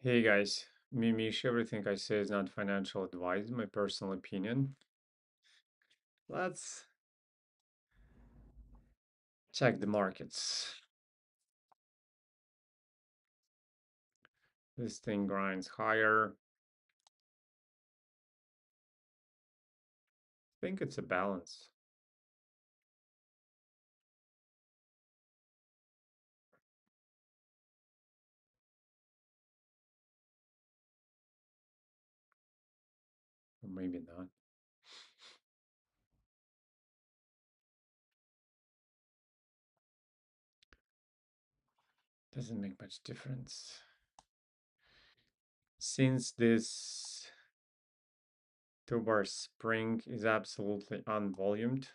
Hey guys, Mimish, everything I say is not financial advice, my personal opinion. Let's check the markets. This thing grinds higher. I think it's a balance. Or maybe not. Doesn't make much difference. Since this two-bar spring is absolutely unvolumed,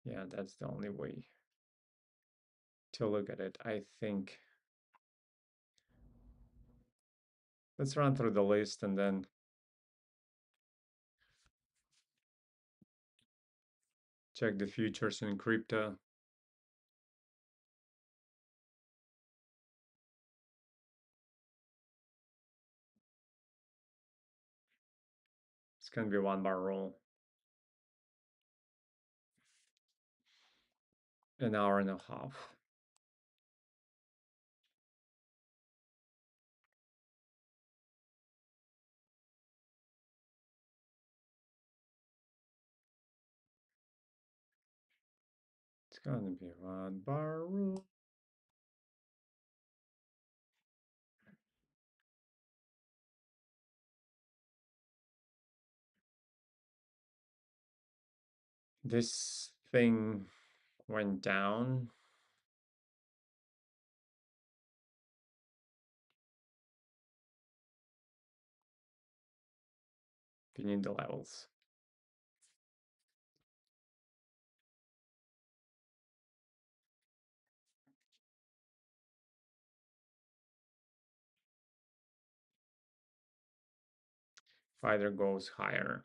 yeah, that's the only way to look at it, I think. Let's run through the list and then check the futures in crypto. It's gonna be one bar roll. An hour and a half. It's gonna be one bar rule. This thing went down. We need the levels. If either goes higher.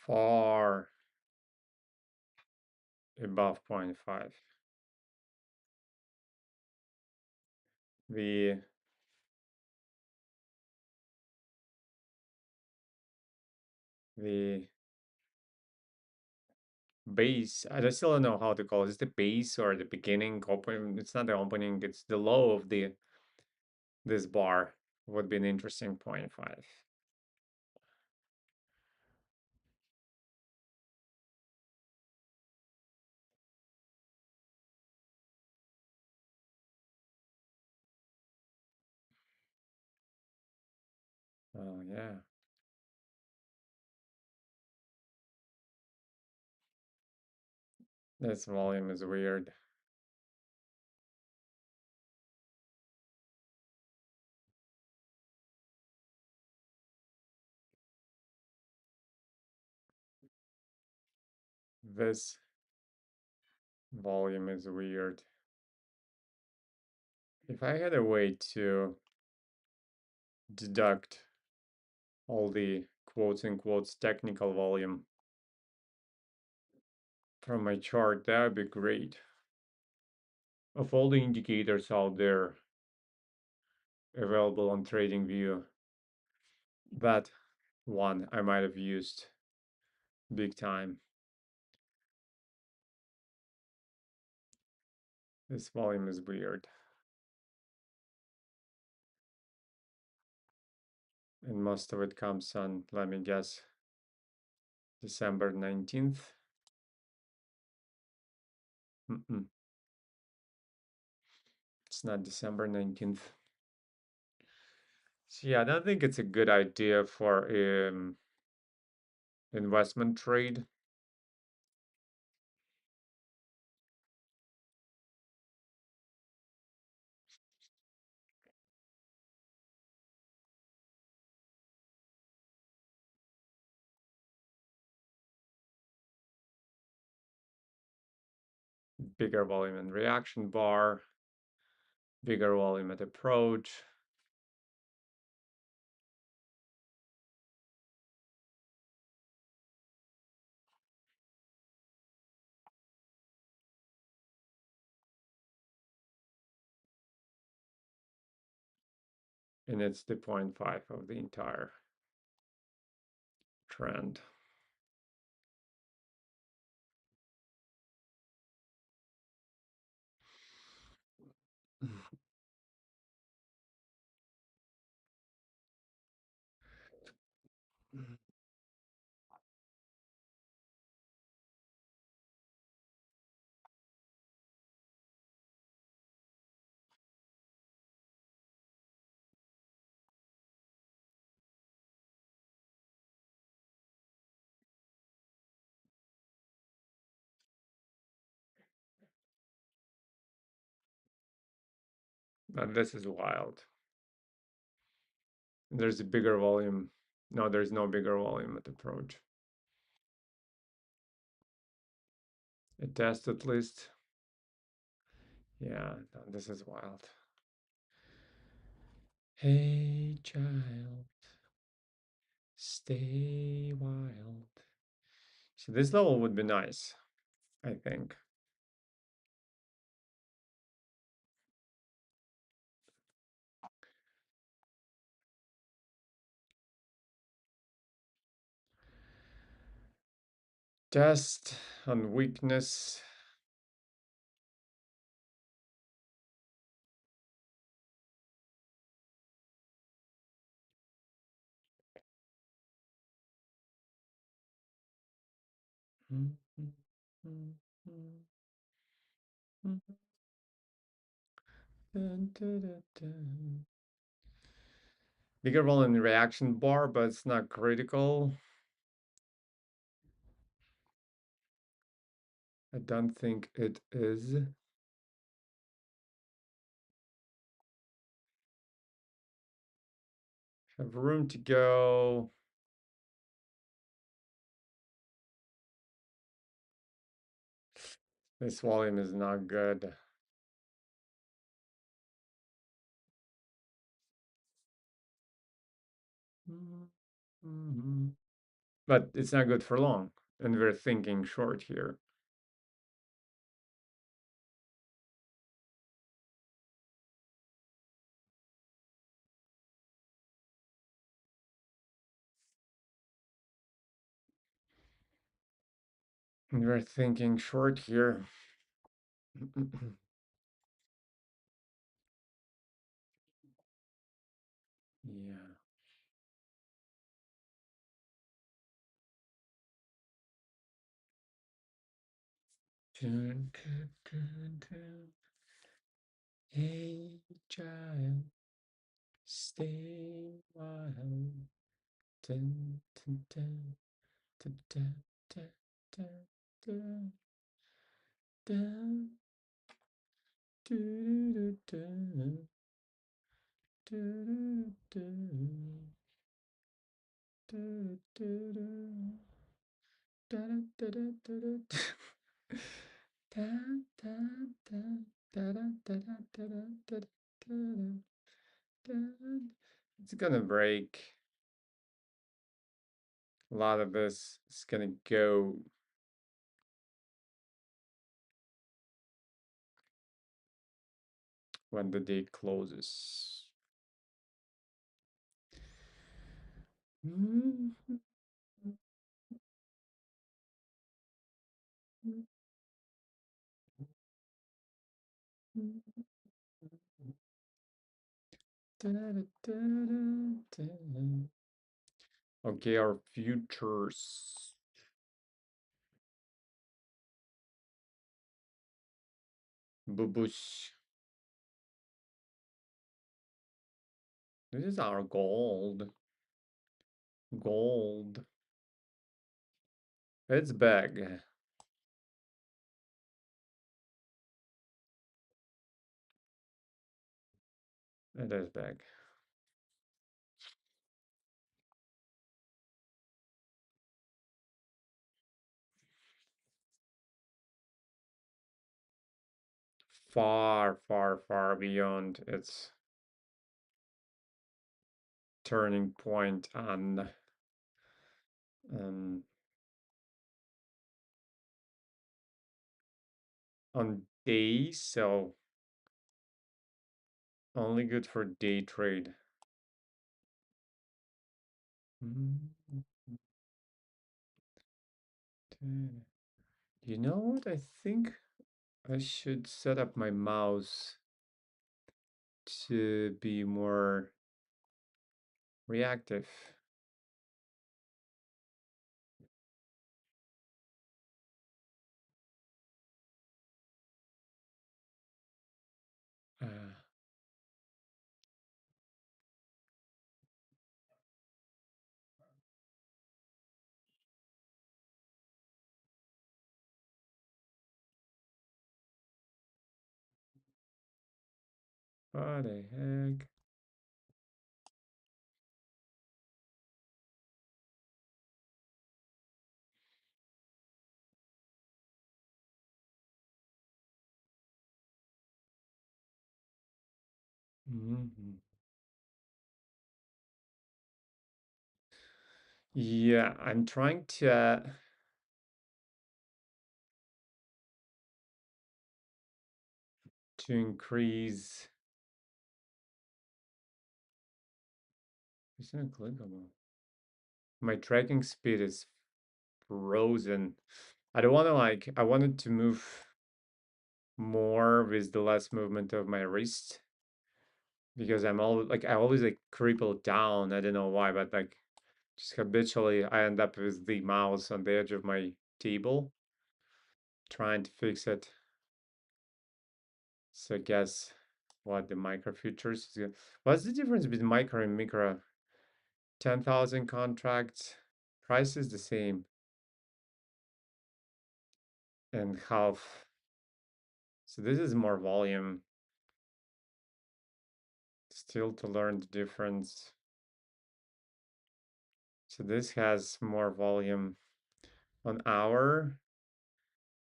Far above 0.5. The the base, I still don't know how to call it. Is the base or the beginning open? It's not the opening, it's the low of this bar would be an interesting 0.5. Oh yeah. This volume is weird. This volume is weird. If I had a way to deduct all the quotes and quotes technical volume from my chart, that would be great. Of all the indicators out there available on TradingView, that one I might have used big time. This volume is weird. And most of it comes on, let me guess, December 19th. It's not December 19th. So yeah, I don't think it's a good idea for investment trade. Bigger volume and reaction bar, bigger volume at approach. And it's the 0.5 of the entire trend. And this is wild. There's a bigger volume. No, there's no bigger volume at approach. A test at least. Yeah, no, this is wild. Hey, child, stay wild. So this level would be nice, I think. Test on weakness. Bigger volume reaction bar, but it's not critical. I don't think it is. Have room to go. This volume is not good. But it's not good for long. And we're thinking short here. And we're thinking short here. Yeah. Hey, child, stay wild. Dun, dun, dun, dun, dun, dun, dun, dun, dun, dun, dun, dun, dun, dun, dun, dun, dun. It's gonna break. A lot of this is gonna go when the day closes. Okay, our futures. Bubush. This is our gold. Gold. It's big. It is big. Far, far, far beyond its turning point um, on days, so only good for day trade. You know what? I think I should set up my mouse to be more reactive. Uh, what the heck? Mhm. Yeah, I'm trying to increase. It's not clickable. My tracking speed is frozen. I don't want to like. I wanted to move more with the less movement of my wrist because I'm all like I always like cripple down. I don't know why, but like just habitually I end up with the mouse on the edge of my table trying to fix it. So I guess what the micro futures is good. What's the difference between micro and micro? 10,000 contracts, price is the same, and half. So this is more volume. Still to learn the difference. So this has more volume on hour.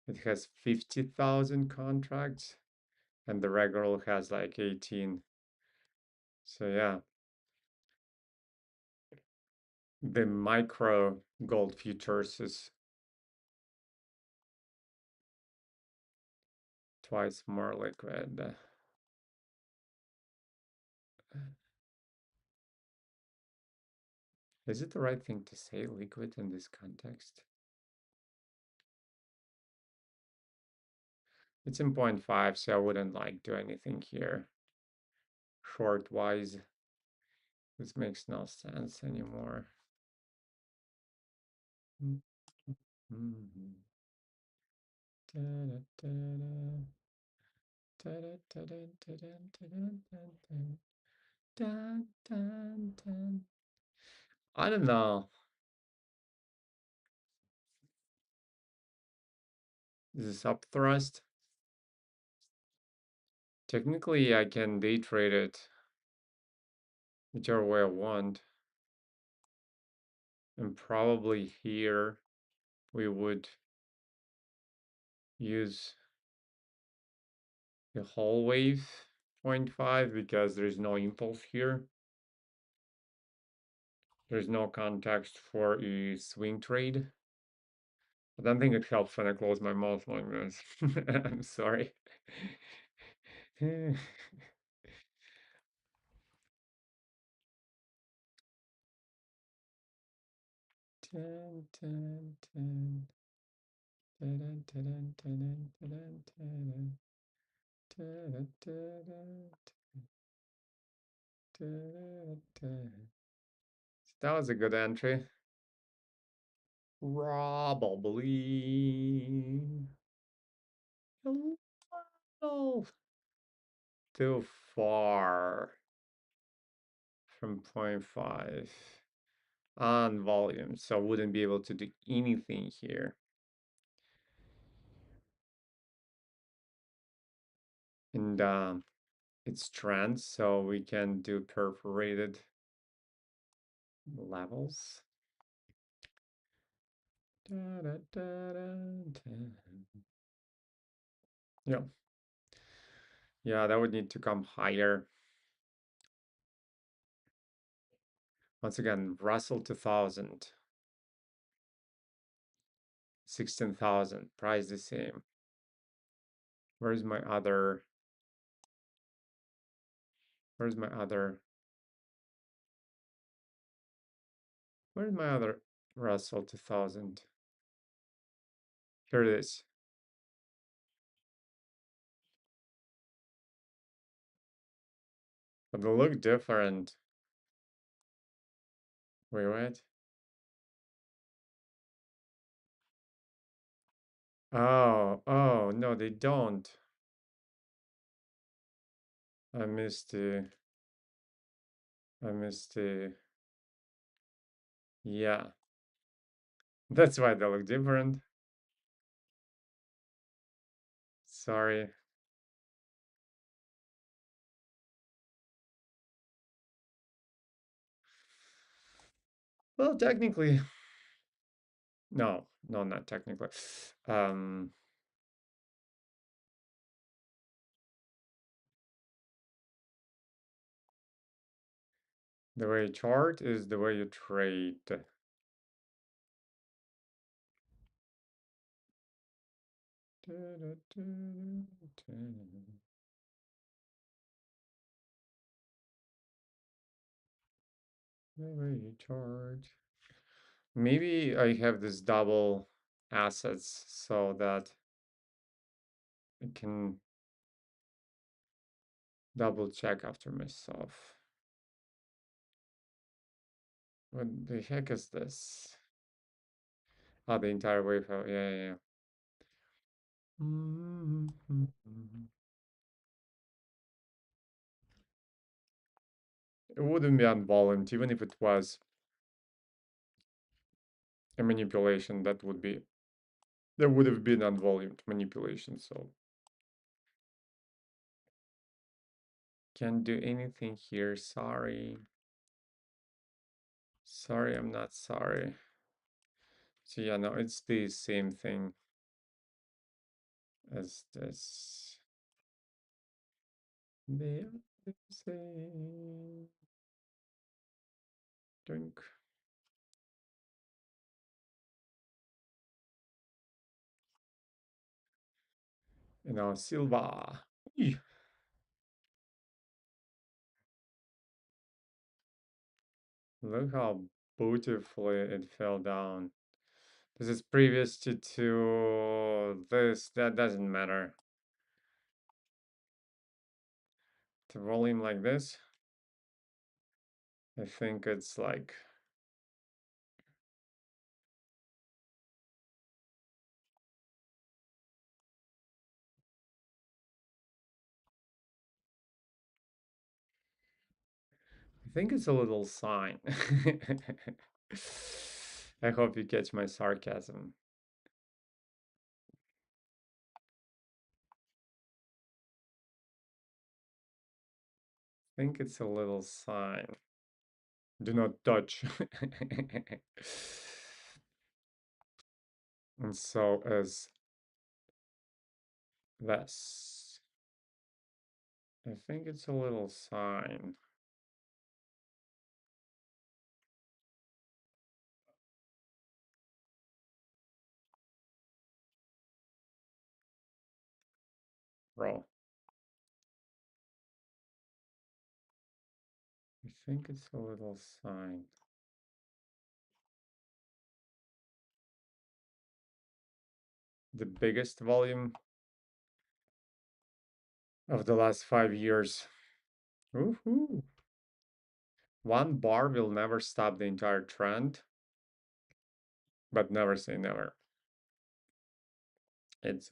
It has 50,000 contracts, and the regular has like 18. So yeah, the micro gold futures is twice more liquid. Is it the right thing to say liquid in this context? It's in 0.5, so I wouldn't like do anything here. Short wise, this makes no sense anymore. I don't know. This is up thrust. Technically, I can day trade it whichever way I want. And probably here we would use the whole wave 0.5 because there's no impulse here. There's no context for a swing trade. I don't think it helps when I close my mouth like this. I'm sorry. Dun, dun, dun. Dun, dun, dun, dun, dun, dun, dun, dun, dun, dun, dun, dun. That was a good entry. Probably a little too far from 0.5 on volume, so wouldn't be able to do anything here. And it's trend, so we can do perforated levels. Da, da, da, yeah. Yeah, that would need to come higher. Once again, Russell 2000. 16,000. Price the same. Where's my other? Where's my other? Where's my other Russell 2000? Here it is. But they look different. Wait, what? Oh, no, they don't. I missed the, yeah. That's why they look different. Sorry. Well, technically, no, not technically. Um, the way you chart is the way you trade. The way you chart. Maybe I have this double assets so that I can double check after myself. What the heck is this? Oh, the entire wave. Yeah. It wouldn't be unvolumed, even if it was a manipulation. There would have been unvolumed manipulation. So can't do anything here. Sorry. Sorry, I'm not sorry. So yeah, no, it's the same thing as this. They are the same. Drink. And now Silva. Eeh. Look how beautifully it fell down. This is previous to this. That doesn't matter. To volume like this, I think it's like I think it's a little sign. I hope you catch my sarcasm. I think it's a little sign. Do not touch. And so is this. I think it's a little sign. Bro. I think it's a little sign. The biggest volume of the last 5 years. Woohoo! One bar will never stop the entire trend, but never say never. It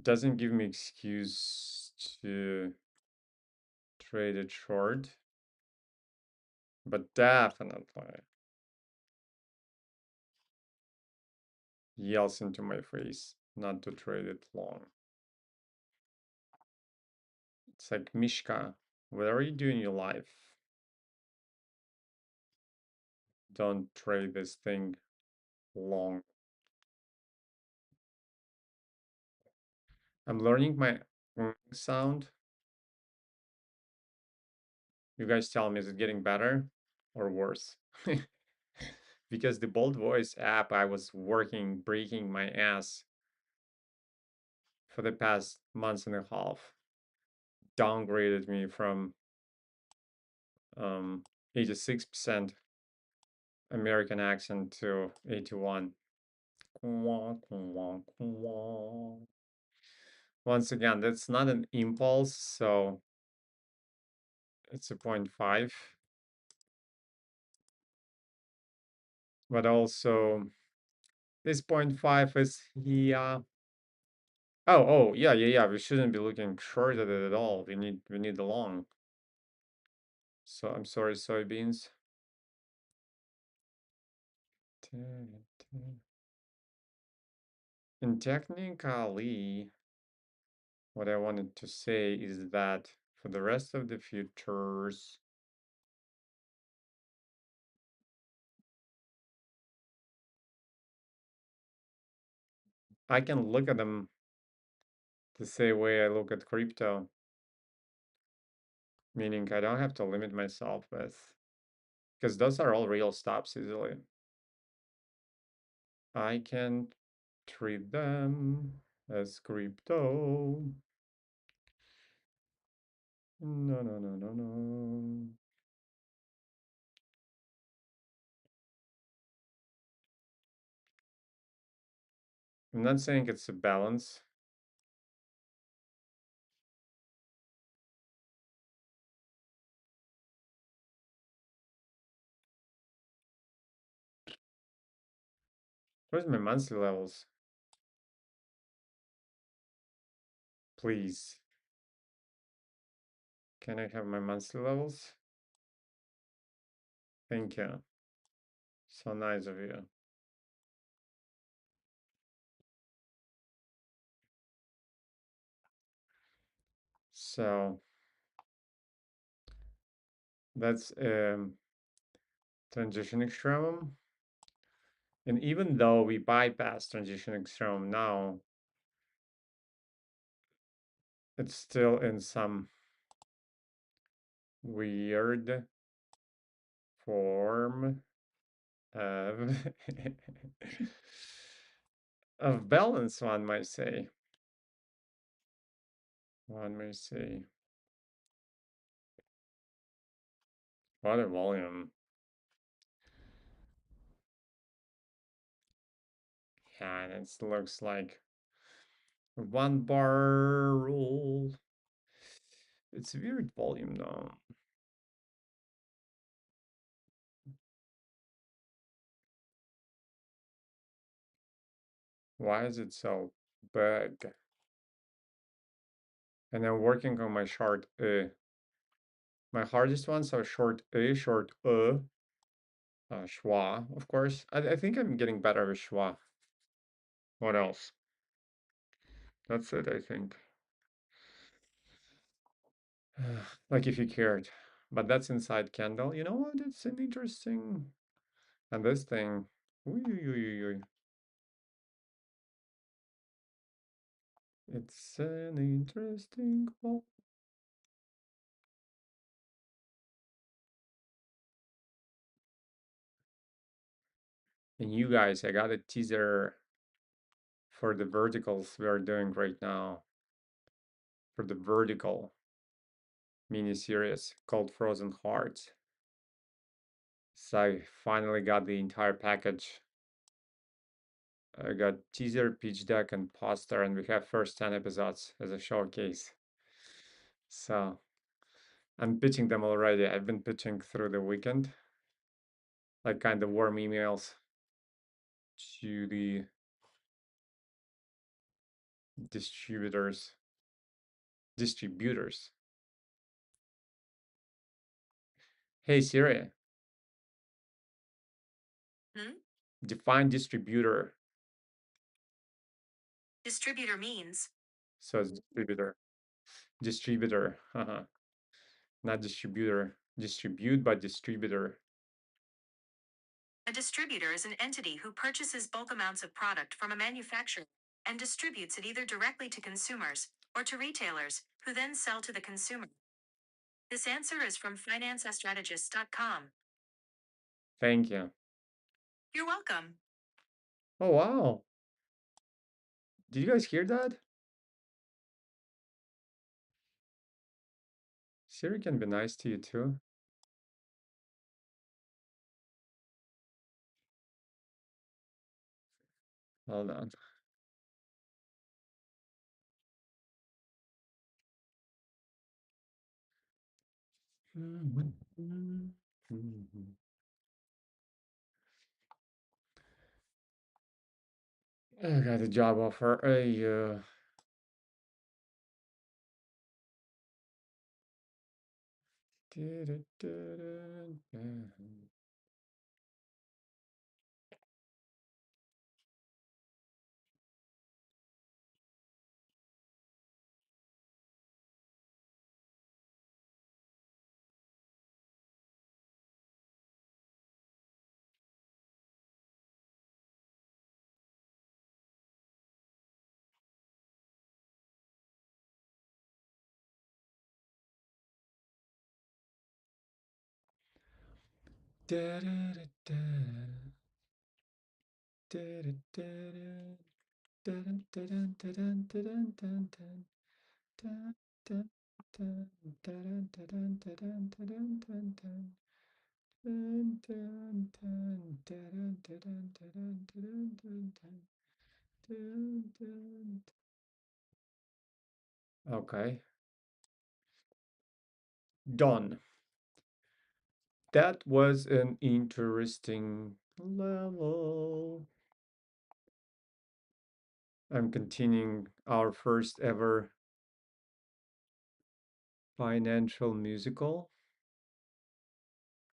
doesn't give me excuse to traded short, but definitely yells into my face not to trade it long. It's like, Mishka, what are you doing in your life? Don't trade this thing long. I'm learning my sound. You guys tell me, is it getting better or worse? Because the Bold Voice app, I was working, breaking my ass for the past months and a half, downgraded me from 86% American accent to 81. Once again, that's not an impulse, so it's a 0.5. But also, this 0.5 is, yeah. Yeah. We shouldn't be looking short at it at all. We need the long. So I'm sorry, soybeans. And technically, what I wanted to say is that for the rest of the futures, I can look at them the same way I look at crypto, meaning I don't have to limit myself with, because those are all real stops easily. I can treat them as crypto. No. I'm not saying it's a balance. Where's my monthly levels? Please. Can I have my monthly levels? Thank you. So nice of you. So that's transition extremum. And even though we bypass transition extremum now, it's still in some weird form of of balance, one might say. One may say. What a volume. Yeah, and it looks like one bar rule. It's a weird volume though. Why is it so big? And I'm working on my short my hardest ones are short short schwa, of course. I think I'm getting better with schwa. What else? That's it, I think. Like if you cared. But that's inside candle. You know what? It's an interesting. And this thing. It's an interesting call. And you guys, I got a teaser for the verticals we are doing right now. For the vertical mini series called Frozen Hearts. So I finally got the entire package. I got teaser, pitch deck, and poster, and we have first 10 episodes as a showcase. So I'm pitching them already. I've been pitching through the weekend, like kind of warm emails to the distributors. Hey Siri, Hmm? define distributor. Distributor means So it's distributor. Distributor. Haha. Not distributor. Distribute, but distributor. a distributor is an entity who purchases bulk amounts of product from a manufacturer and distributes it either directly to consumers or to retailers, who then sell to the consumer. This answer is from financestrategist.com. Thank you. You're welcome. Oh wow. Did you guys hear that? Siri can be nice to you too. Hold on. I got a job offer. Okay, done. That was an interesting level. I'm continuing our first ever financial musical.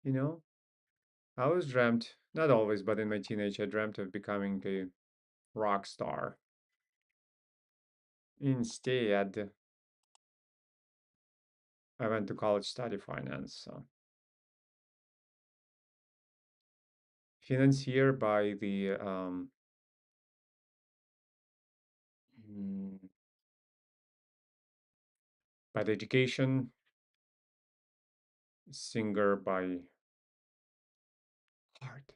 You know, I always dreamt, not always, but in my teenage, I dreamt of becoming a rock star. Instead, I went to college study finance. So, financier mm, by the education, singer by heart.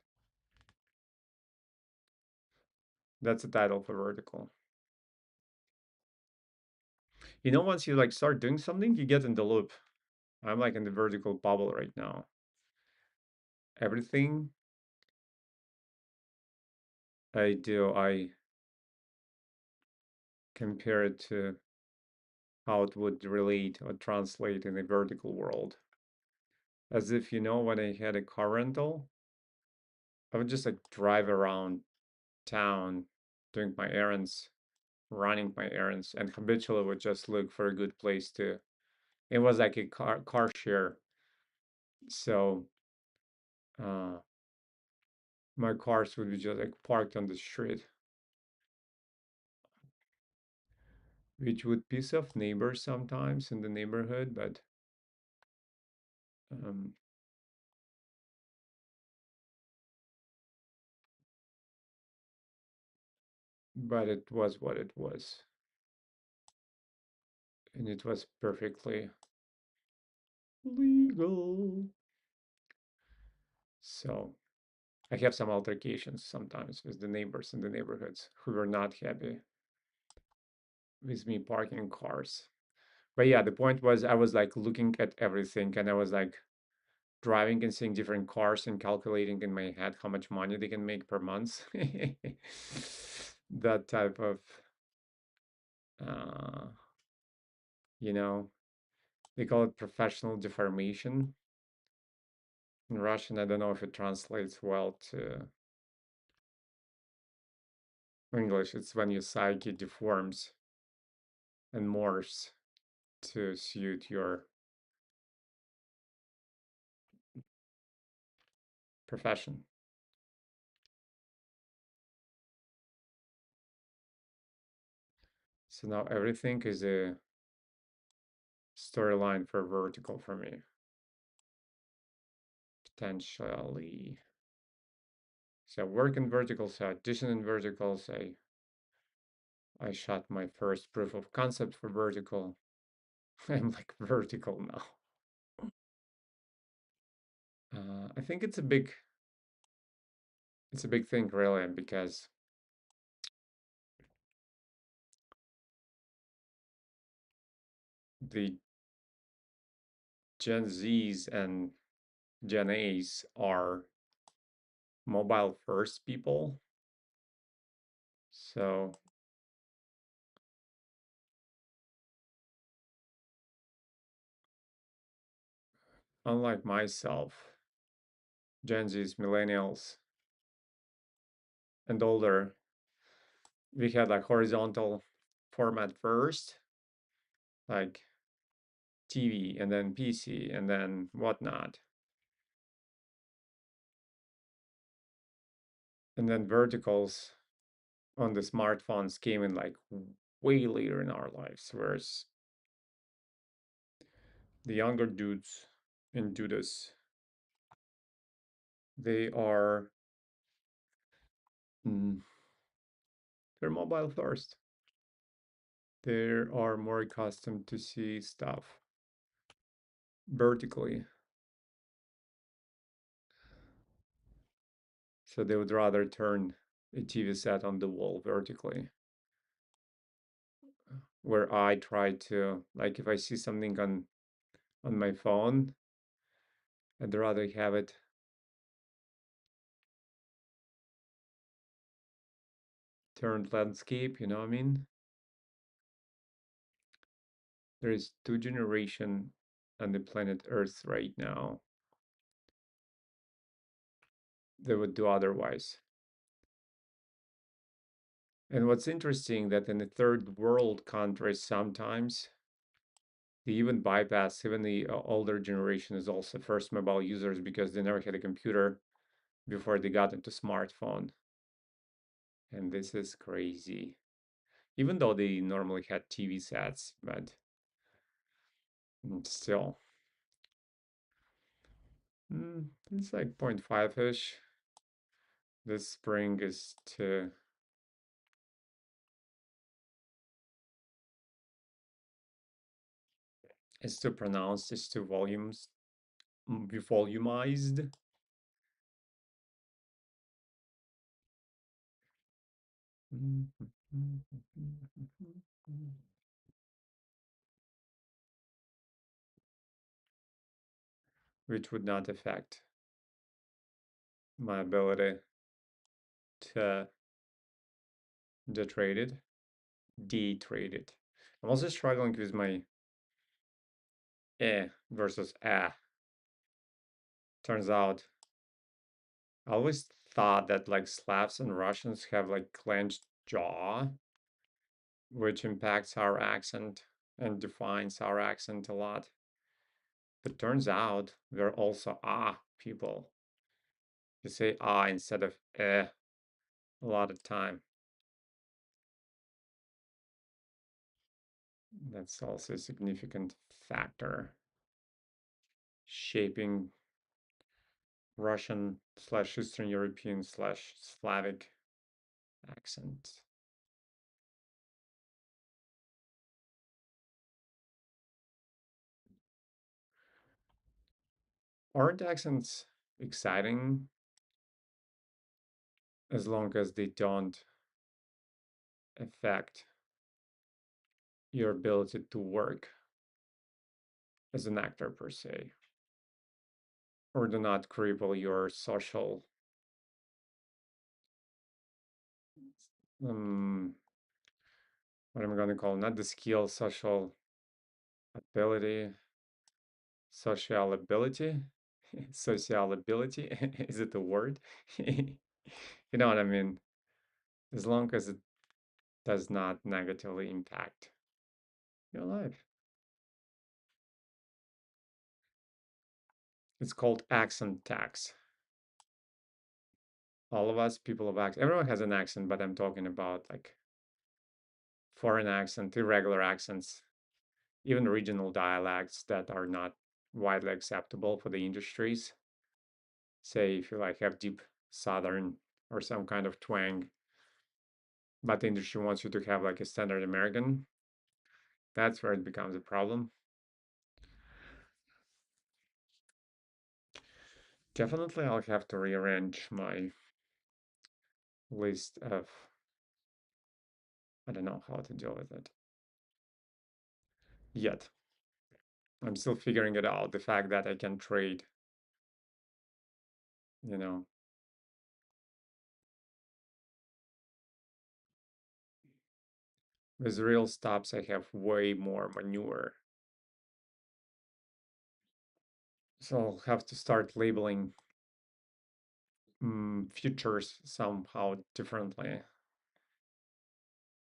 That's the title for vertical. You know, once you like start doing something, you get in the loop. I'm like in the vertical bubble right now. Everything I do, I compare it to how it would relate or translate in a vertical world. As if, you know, when I had a car rental, I would just like drive around town doing my errands, running my errands, and habitually would just look for a good place to. It was like a car share. So uh, my cars would be just like parked on the street, which would piss off neighbors sometimes in the neighborhood, um, but it was what it was, and it was perfectly legal. So I have some altercations sometimes with the neighbors in the neighborhoods who were not happy with me parking cars. But yeah, the point was I was like looking at everything and I was like driving and seeing different cars and calculating in my head how much money they can make per month. That type of, uh, you know, they call it professional deformation in Russian. I don't know if it translates well to English. It's when your psyche deforms and morphs to suit your profession. So now everything is a storyline for vertical for me. Potentially. So I work in verticals, I audition in verticals, I shot my first proof of concept for vertical. I'm like vertical now. I think it's a big thing really because the Gen Zs and Gen As are mobile first people. So unlike myself, Gen Zs, millennials, and older, we had like horizontal format first, like TV and then PC and then whatnot. And then verticals on the smartphones came in like way later in our lives, whereas the younger dudes and dudes, they are mm, they're mobile first. They are more accustomed to see stuff vertically, so they would rather turn a TV set on the wall vertically. Where I try to like if I see something on my phone, I'd rather have it turned landscape, you know what I mean? There is two generation on the planet Earth right now that would do otherwise. And what's interesting that in the third world countries sometimes they even bypass even the older generation is also first mobile users because they never had a computer before they got into smartphone. And this is crazy. Even though they normally had TV sets, but still. It's like 0.5-ish. This spring is too pronounced, it's too be volumized. Which would not affect my ability to detrade it, de-trade it. I'm also struggling with my versus Turns out I always thought that like Slavs and Russians have like clenched jaw, which impacts our accent and defines our accent a lot. But turns out we're also people. You say instead of a lot of time. That's also a significant factor shaping Russian slash Eastern European slash Slavic accent. Aren't accents exciting as long as they don't affect your ability to work as an actor per se, or do not cripple your social um what am I gonna call not the skill, social ability, social ability, social ability. Is it a word? You know what I mean? As long as it does not negatively impact your life. It's called accent tax. all of us, people of accent, everyone has an accent, but I'm talking about like foreign accent, irregular accents, even regional dialects that are not widely acceptable for the industries. Say if you like have deep southern or some kind of twang, but the industry wants you to have like a standard American, that's where it becomes a problem. Definitely I'll have to rearrange my list of, I don't know how to deal with it yet. I'm still figuring it out. The fact that I can trade, you know, with real stops, I have way more manure. So I'll have to start labeling futures somehow differently.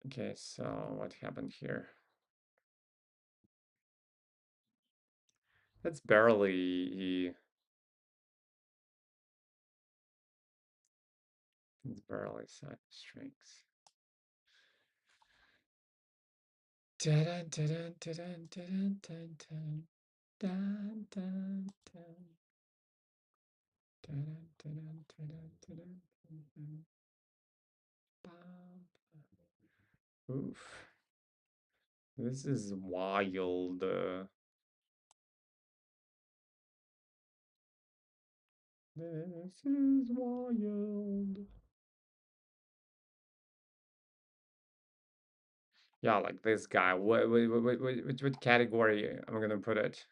Okay, so what happened here? That's barely, it's barely side strengths. Dun, dun, dun, dun, dun, dun, dun, dun, dun, dun, dun, dun, dun, dun, dun, dun, dun, oof. This is wild. This is wild. Yeah, like this guy. What category am I gonna put it?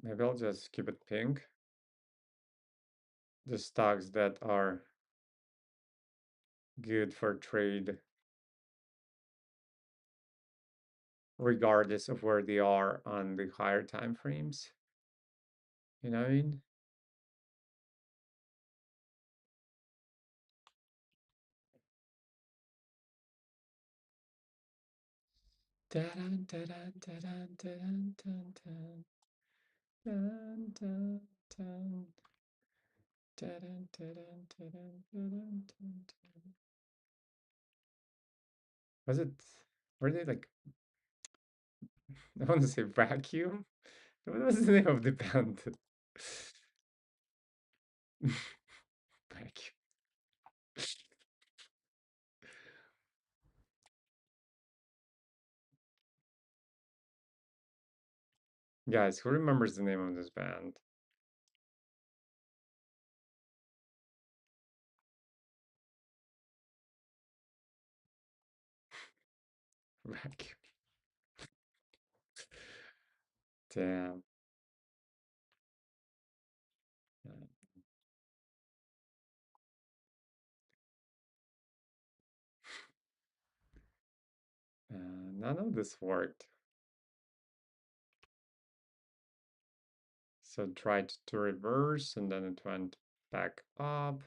Maybe I'll just keep it pink. The stocks that are good for trade, regardless of where they are on the higher time frames. You know what I mean? Dun, dun, dun, dun, dun, dun, dun, dun, dun, dun, dun, dun, dun, dun, dun, dun, dun, dun. Was it? Were they like? I want to say vacuum. What was the name of the band? Vacuum. Guys, who remembers the name of this band? Vacuum. Damn. None of this worked. So tried to reverse and then it went back up.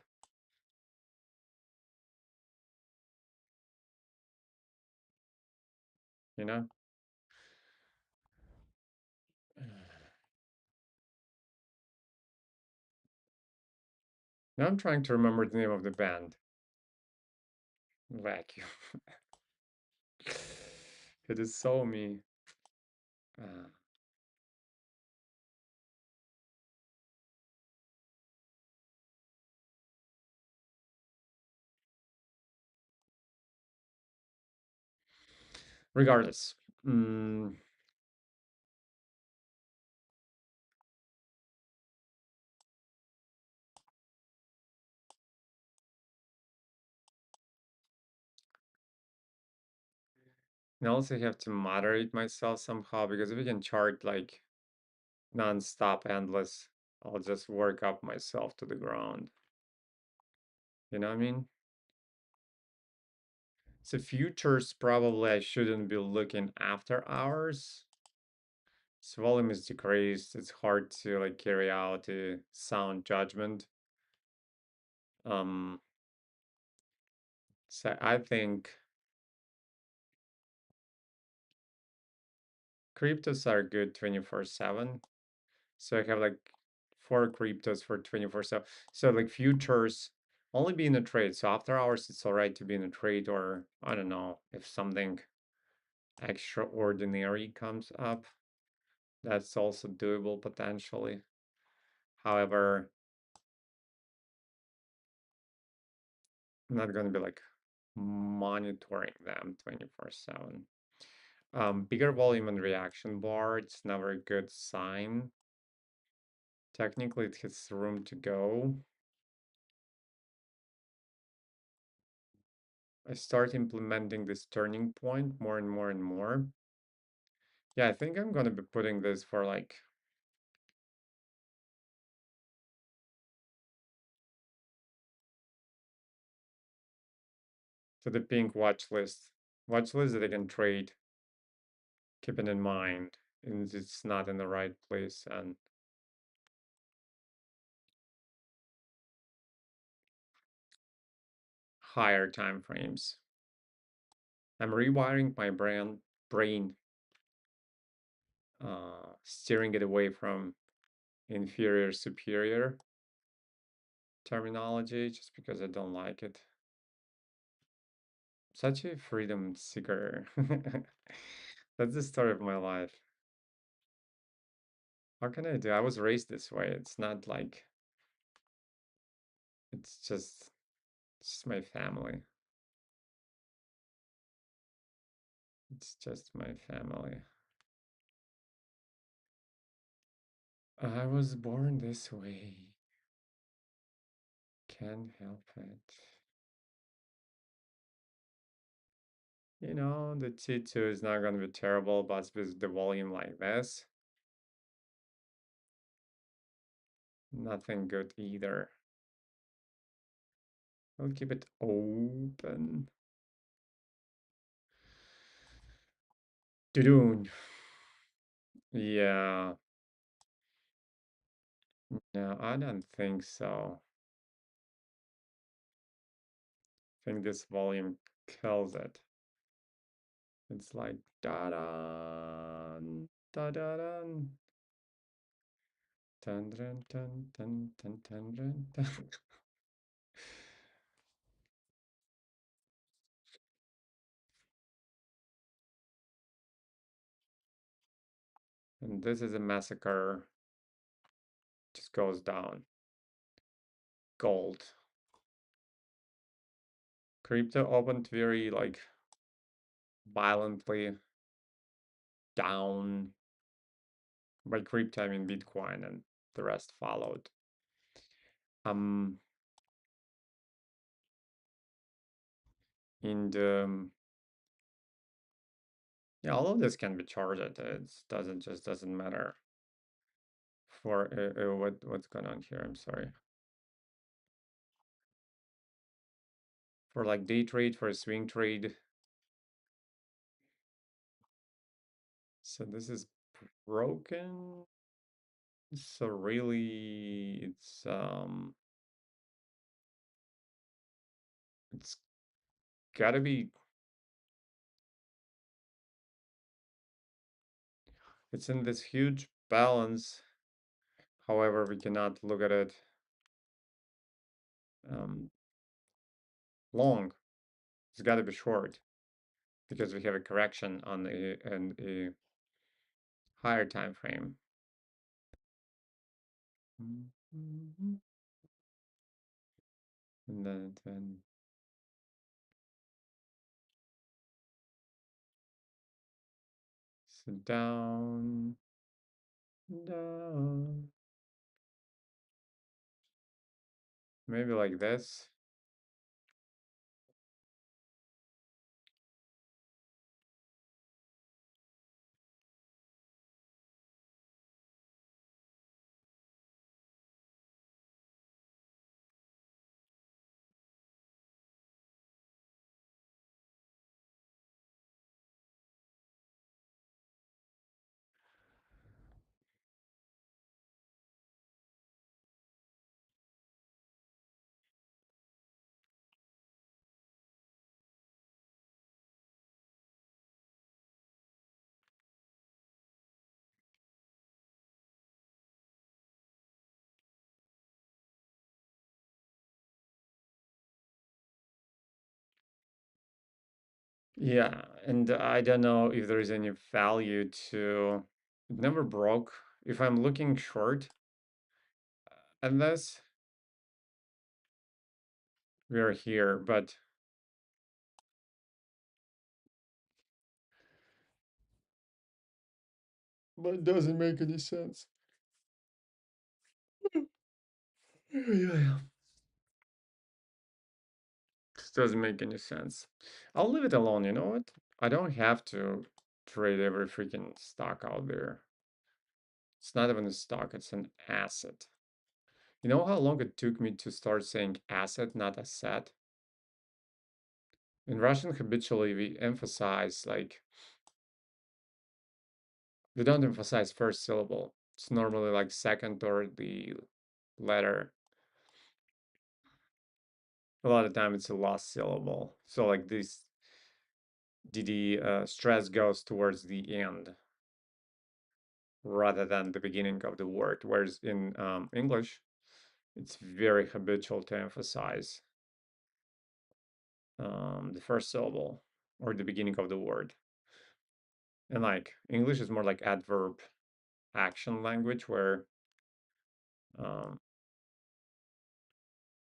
You know? Now I'm trying to remember the name of the band. Vacuum. It is so me. Uh, Regardless. Mm, I also have to moderate myself somehow because if I can chart like non-stop endless, I'll just work up myself to the ground. You know what I mean? So futures probably I shouldn't be looking after hours. So volume is decreased. It's hard to like carry out a sound judgment. Um So I think cryptos are good 24/7. So I have like four cryptos for 24/7. So like futures only be in a trade. So after hours, it's all right to be in a trade, or I don't know if something extraordinary comes up, that's also doable potentially. However, I'm not going to be like monitoring them 24/7. Bigger volume and reaction bar, it's never a good sign. Technically, it has room to go. I start implementing this turning point more and more and more. Yeah, I think I'm going to be putting this for like to the pink watch list. Watch list that I can trade, keeping in mind and it's not in the right place and higher time frames. I'm rewiring my brain, steering it away from inferior superior terminology just because I don't like it. Such a freedom seeker. That's the story of my life. How can I do? I was raised this way. It's not like it's just my family. It's just my family. I was born this way. Can't help it. You know, the T2 is not going to be terrible, but with the volume like this, nothing good either. I'll keep it open. Doon. Yeah. No, I don't think so. I think this volume kills it. It's like da da da da da dun dun dun dun dun dun dun dun. And this is a massacre. Just goes down. Gold. Crypto opened very like violently down. By crypto I mean Bitcoin and the rest followed. Um in the yeah, all of this can be charged. It doesn't matter for what's going on here. I'm sorry. For like day trade, for a swing trade. So this is broken. So really, it's gotta be. It's in this huge balance. However, we cannot look at it um, long. It's got to be short because we have a correction on a higher time frame. And then so down, down. Maybe like this. Yeah, and I don't know if there is any value to it never broke. If I'm looking short at this, we are here, but it doesn't make any sense. Yeah. This doesn't make any sense. I'll leave it alone, you know what? I don't have to trade every freaking stock out there. It's not even a stock, it's an asset. You know how long it took me to start saying asset, not asset? In Russian, habitually, we emphasize, like, we don't emphasize first syllable. It's normally like second or the letter. A lot of time it's the last syllable. So like this, the stress goes towards the end rather than the beginning of the word. Whereas in English, it's very habitual to emphasize the first syllable or the beginning of the word. And like English is more like adverb action language, where um,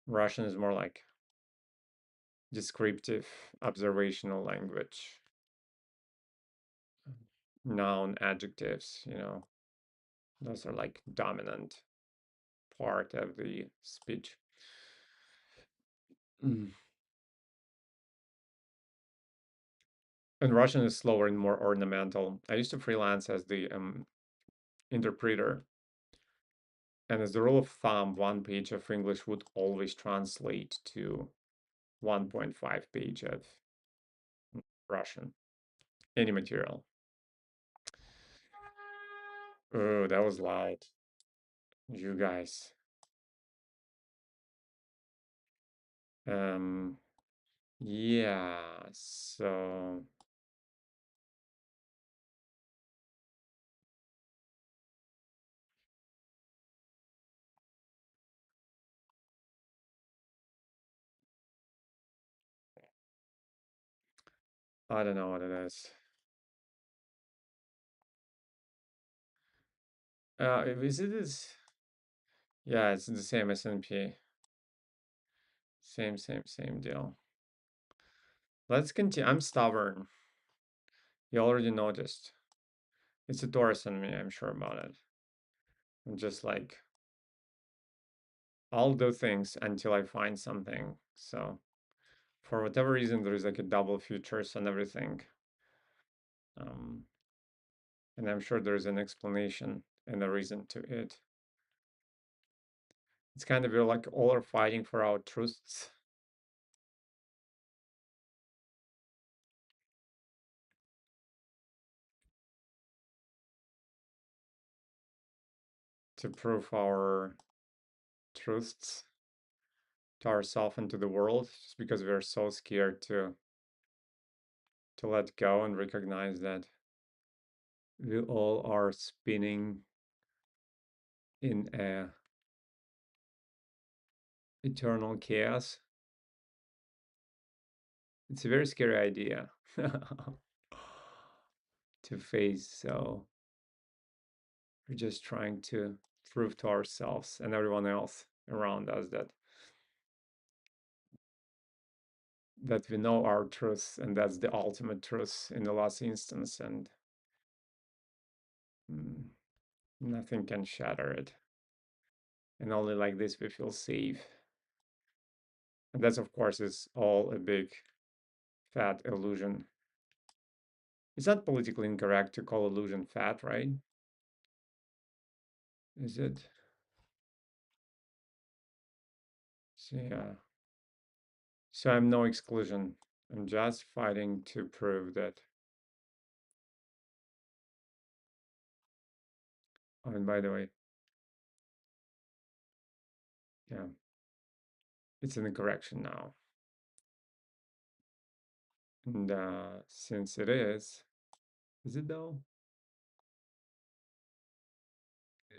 Russian is more like descriptive, observational language, noun, adjectives, those are like dominant part of the speech. Mm. And Russian is slower and more ornamental. I used to freelance as the interpreter, and as the rule of thumb, one page of English would always translate to 1.5 page of Russian, any material. Oh, that was loud. You guys. Um, yeah, so I don't know what it is. Is it this? Yeah, it's the same S&P. Same deal. Let's continue. I'm stubborn. You already noticed. It's a Taurus in me, I'm sure about it. I'm just like, I'll do things until I find something. So, for whatever reason, there is like a double futures and everything. Um, and I'm sure there's an explanation and a reason to it. It's kind of like all are fighting for our truths to prove our truths to ourselves and to the world, just because we're so scared to let go and recognize that we all are spinning in a eternal chaos. It's a very scary idea to face. So we're just trying to prove to ourselves and everyone else around us that we know our truth, and that's the ultimate truth in the last instance, and mm, nothing can shatter it. And only like this we feel safe. And that's, of course, is all a big fat illusion. It's not politically incorrect to call illusion fat, right? Is it? So yeah. So I'm no exclusion. I'm just fighting to prove that. Oh, and by the way, yeah, it's in the correction now. And since it is it though?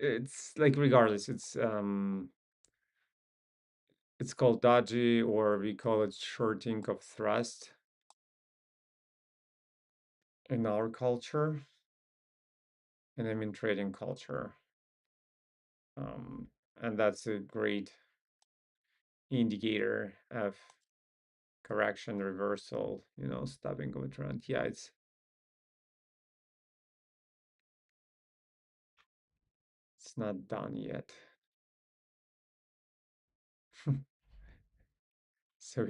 It's like regardless, it's called dodgy, or we call it shorting of thrust. in our culture, and I mean trading culture. Um, and that's a great indicator of correction, reversal, stopping of a trend. Yeah, it's not done yet. So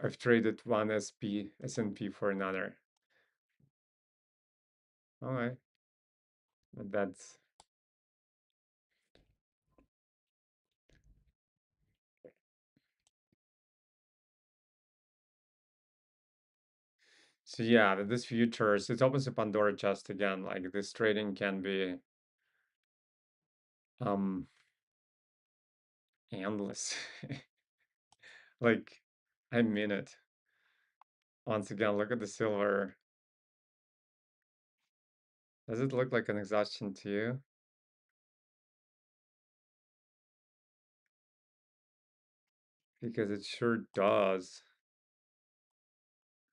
I've traded one S&P for another. All right, but that's so yeah. This futures it opens a Pandora chest again. Like this trading can be um endless. Like I mean it. Once again, look at the silver. Does it look like an exhaustion to you? Because it sure does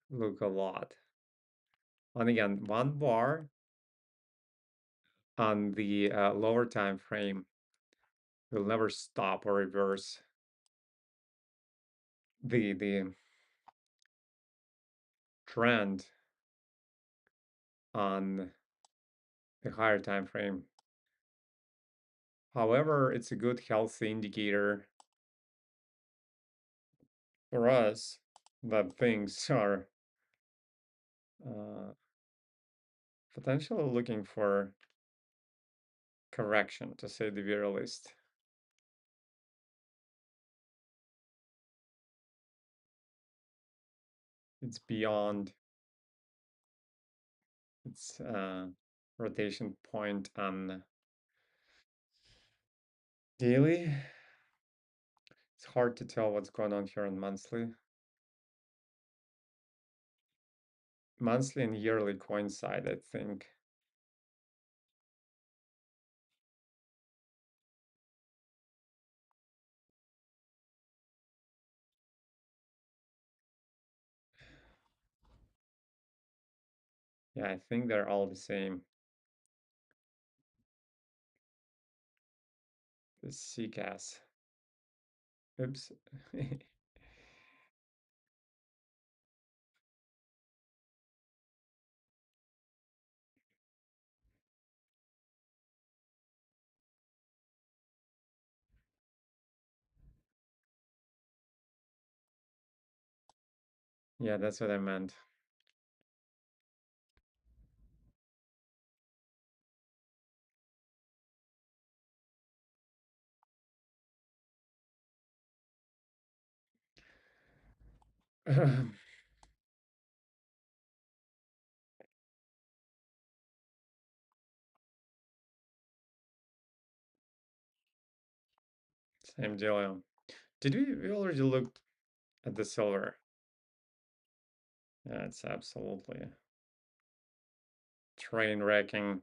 look a lot. And again, one bar on the lower time frame will never stop or reverse the trend on the higher time frame. However, it's a good healthy indicator for us that things are uh, potentially looking for correction, to say the very least. It's beyond its rotation point on daily. It's hard to tell what's going on here on monthly. Monthly and yearly coincide, I think. Yeah, I think they're all the same. The CCAS. Oops. Yeah, that's what I meant. Same deal. Yeah. Did we already looked at the silver? Yeah, it's absolutely train wrecking.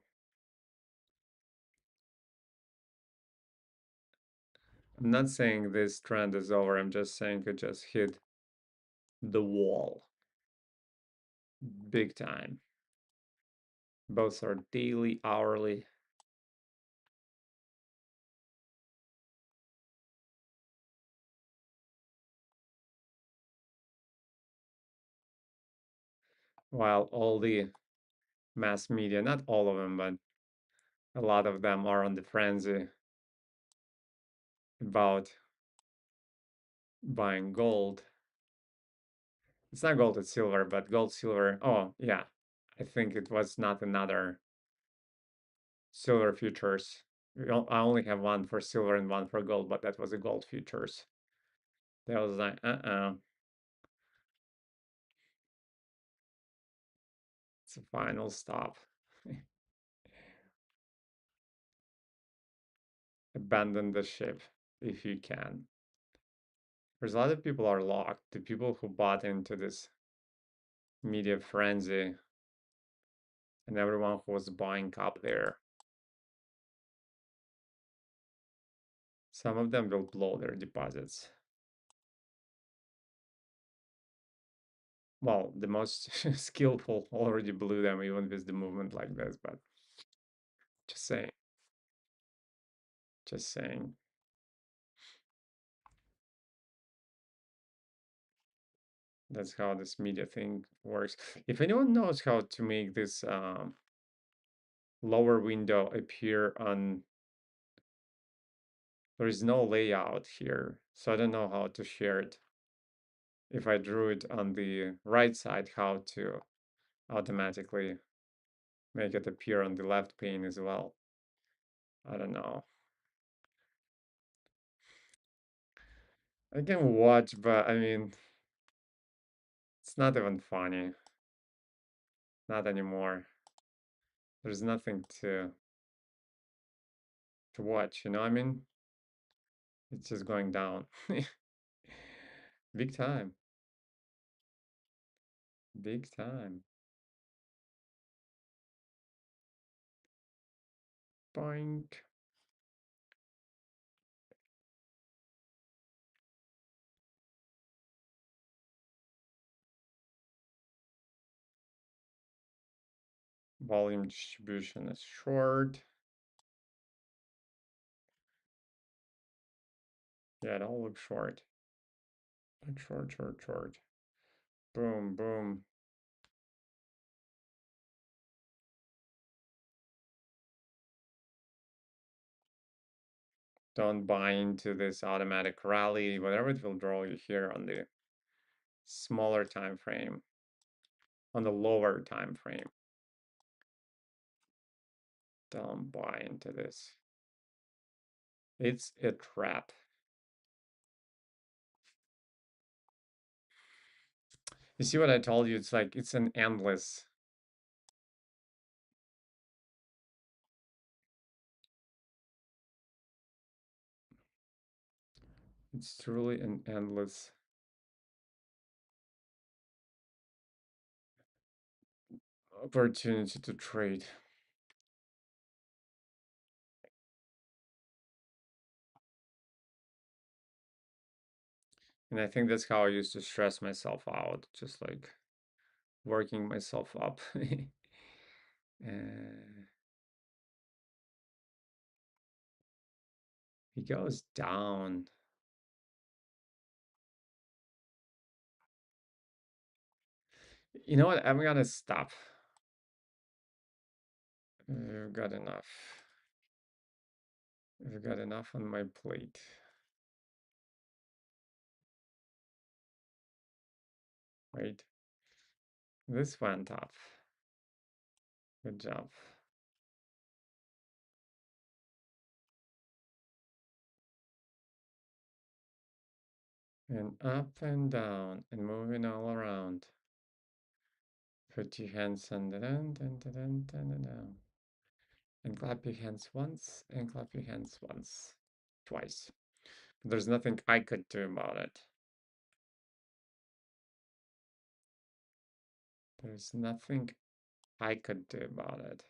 I'm not saying this trend is over. I'm just saying it just hit the wall big time. Both are daily, hourly. While all the mass media, not all of them, but a lot of them are on the frenzy about buying gold. It's not gold, it's silver, but gold, silver. Oh, yeah. I think it was not another silver futures. I only have one for silver and one for gold, but that was a gold futures. That was like, it's a final stop. Abandon the ship if you can. There's a lot of people are locked. The people who bought into this media frenzy and everyone who was buying up there. Some of them will blow their deposits. well, the most skillful already blew them even with the movement like this, but just saying, just saying. That's how this media thing works. If anyone knows how to make this lower window appear on, there is no layout here, so I don't know how to share it. If I drew it on the right side, how to automatically make it appear on the left pane as well. I don't know. I can watch, but I mean, it's not even funny. Not anymore. There's nothing to watch, you know what I mean? It's just going down. Big time. Big time. Boink. Volume distribution is short. Yeah, it all looks short. Like short, short, short. Boom, boom. Don't buy into this automatic rally, whatever it will draw you here on the smaller time frame, on the lower time frame. Don't buy into this. It's a trap. You see what I told you? It's like it's an endless. It's truly an endless opportunity to trade. And I think that's how I used to stress myself out, just like working myself up. He goes down. You know what? I'm gonna stop. I've got enough. I've got enough on my plate. Right? This went up. Good job. And up and down and moving all around. Put your hands on the end and down. And clap your hands once and clap your hands once. Twice. There's nothing I could do about it. There's nothing I could do about it.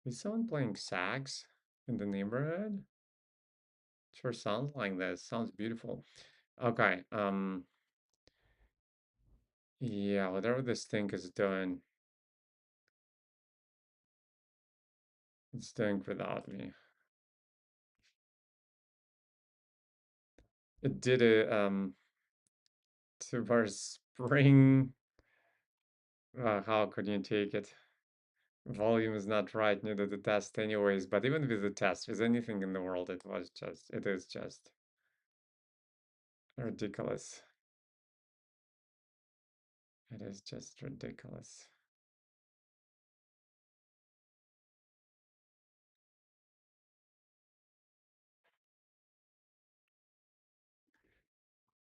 Is someone playing sax in the neighborhood? Sure sounds like this. Sounds beautiful. Okay, yeah, whatever this thing is doing, it's doing without me. It did a to our spring. How could you take it? Volume is not right near the test anyways, but even with the test, with anything in the world, it is just ridiculous. It is just ridiculous.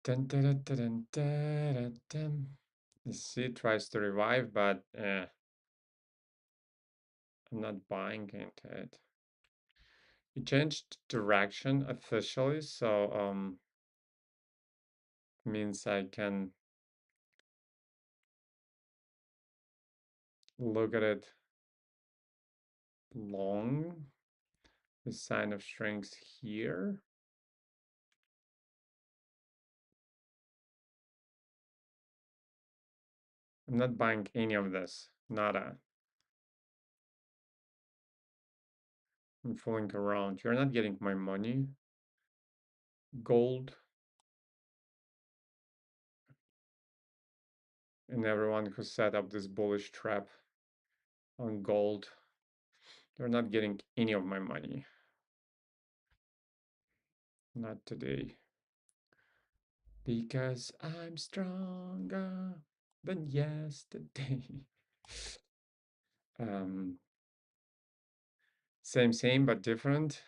Dun, dun, dun, dun, dun, dun, dun. You see, it tries to revive, but I'm not buying into it. It changed direction officially, so means I can look at it long. The sign of strength here. I'm not buying any of this. Nada. I'm fooling around. You're not getting my money. Gold. And everyone who set up this bullish trap on gold, they're not getting any of my money. Not today. Because I'm stronger than yesterday. um, same, but different.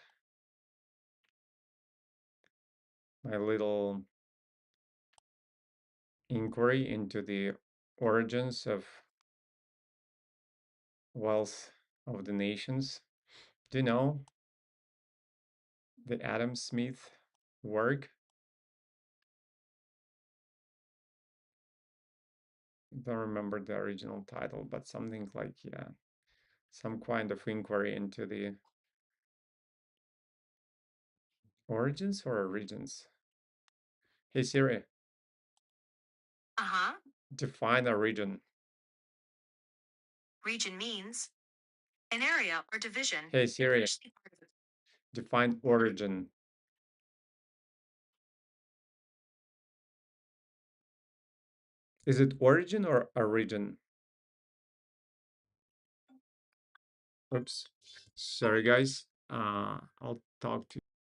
My little inquiry into the origins of wealth of the nations. Do you know the Adam Smith work? Don't remember the original title, but something like, yeah, some kind of inquiry into the origins or origins. Hey Siri, Uh-huh. define a region. Region means an area or division Hey in Siri, which the part of define origin. Is it origin or origin? Oops. Sorry guys. I'll talk to you.